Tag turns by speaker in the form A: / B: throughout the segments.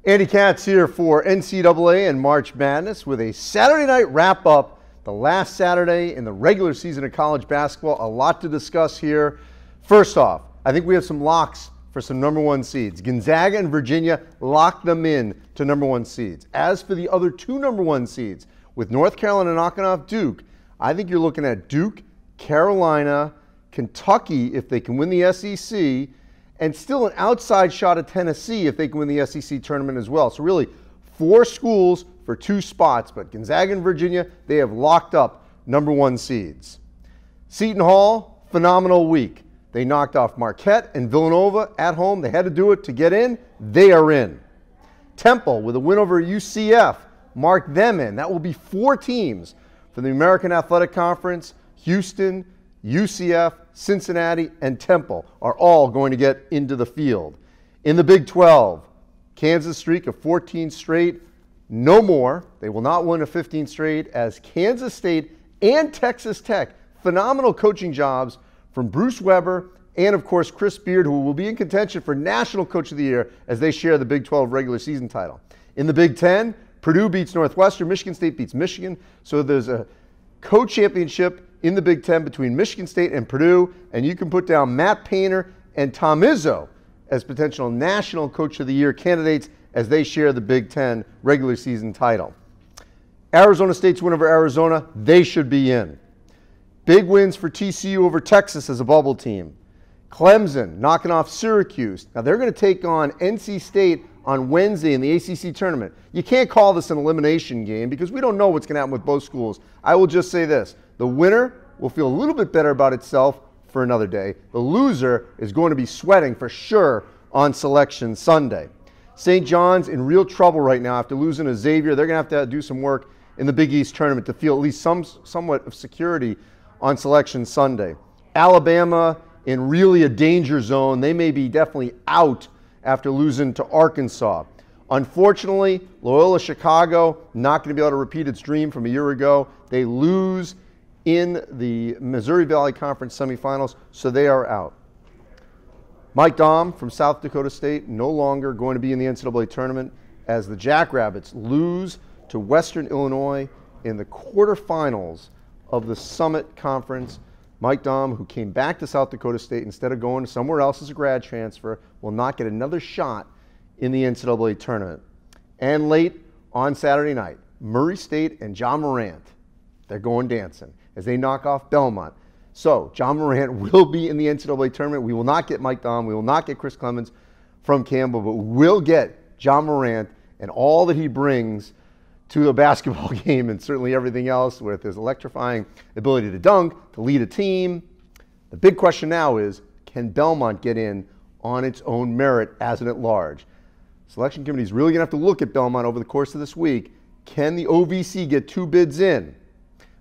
A: Andy Katz here for NCAA and March Madness with a Saturday night wrap-up, the last Saturday in the regular season of college basketball. A lot to discuss here. First off, I think we have some locks for some number one seeds. Gonzaga and Virginia locked them in to number one seeds. As for the other two number one seeds, with North Carolina knocking off Duke, I think you're looking at Duke, Carolina, Kentucky if they can win the SEC, and still an outside shot at Tennessee if they can win the SEC tournament as well. So really, four schools for two spots, but Gonzaga and Virginia, they have locked up number one seeds. Seton Hall, phenomenal week. They knocked off Marquette and Villanova at home. They had to do it to get in. They are in. Temple, with a win over UCF, marked them in. That will be four teams for the American Athletic Conference. Houston, UCF, Cincinnati, and Temple are all going to get into the field. In the Big 12, Kansas streak of 14 straight, no more. They will not win a 15 straight as Kansas State and Texas Tech, phenomenal coaching jobs from Bruce Weber and, of course, Chris Beard, who will be in contention for National Coach of the Year as they share the Big 12 regular season title. In the Big 10, Purdue beats Northwestern, Michigan State beats Michigan, so there's a co-championship in the Big 10 between Michigan State and Purdue, and you can put down Matt Painter and Tom Izzo as potential National Coach of the Year candidates as they share the Big 10 regular season title. Arizona State's win over Arizona, they should be in. Big wins for TCU over Texas as a bubble team. Clemson knocking off Syracuse. Now they're going to take on NC State on Wednesday in the ACC tournament. You can't call this an elimination game because we don't know what's going to happen with both schools. I will just say this. The winner will feel a little bit better about itself for another day. The loser is going to be sweating for sure on Selection Sunday. St. John's in real trouble right now after losing to Xavier. They're going to have to do some work in the Big East tournament to feel at least somewhat of security on Selection Sunday. Alabama in really a danger zone. They may be definitely out after losing to Arkansas. Unfortunately, Loyola Chicago not going to be able to repeat its dream from a year ago. They lose in the Missouri Valley Conference semifinals, so they are out. Mike Dahm from South Dakota State no longer going to be in the NCAA tournament as the Jackrabbits lose to Western Illinois in the quarterfinals of the Summit Conference. Mike Dahm, who came back to South Dakota State instead of going somewhere else as a grad transfer, will not get another shot in the NCAA tournament. And late on Saturday night, Murray State and John Morant, they're going dancing as they knock off Belmont. So John Morant will be in the NCAA tournament. We will not get Mike Dahm. We will not get Chris Clemens from Campbell, but we will get John Morant and all that he brings to a basketball game and certainly everything else with his electrifying ability to dunk, to lead a team. The big question now is, can Belmont get in on its own merit as an at-large? Selection committee is really going to have to look at Belmont over the course of this week. Can the OVC get two bids in?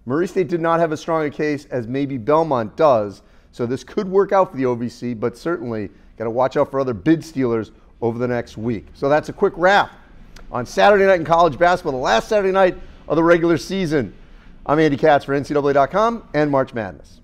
A: Murray State did not have as strong a case as maybe Belmont does, so this could work out for the OVC, but certainly got to watch out for other bid stealers over the next week. So that's a quick wrap on Saturday night in college basketball, the last Saturday night of the regular season. I'm Andy Katz for NCAA.com and March Madness.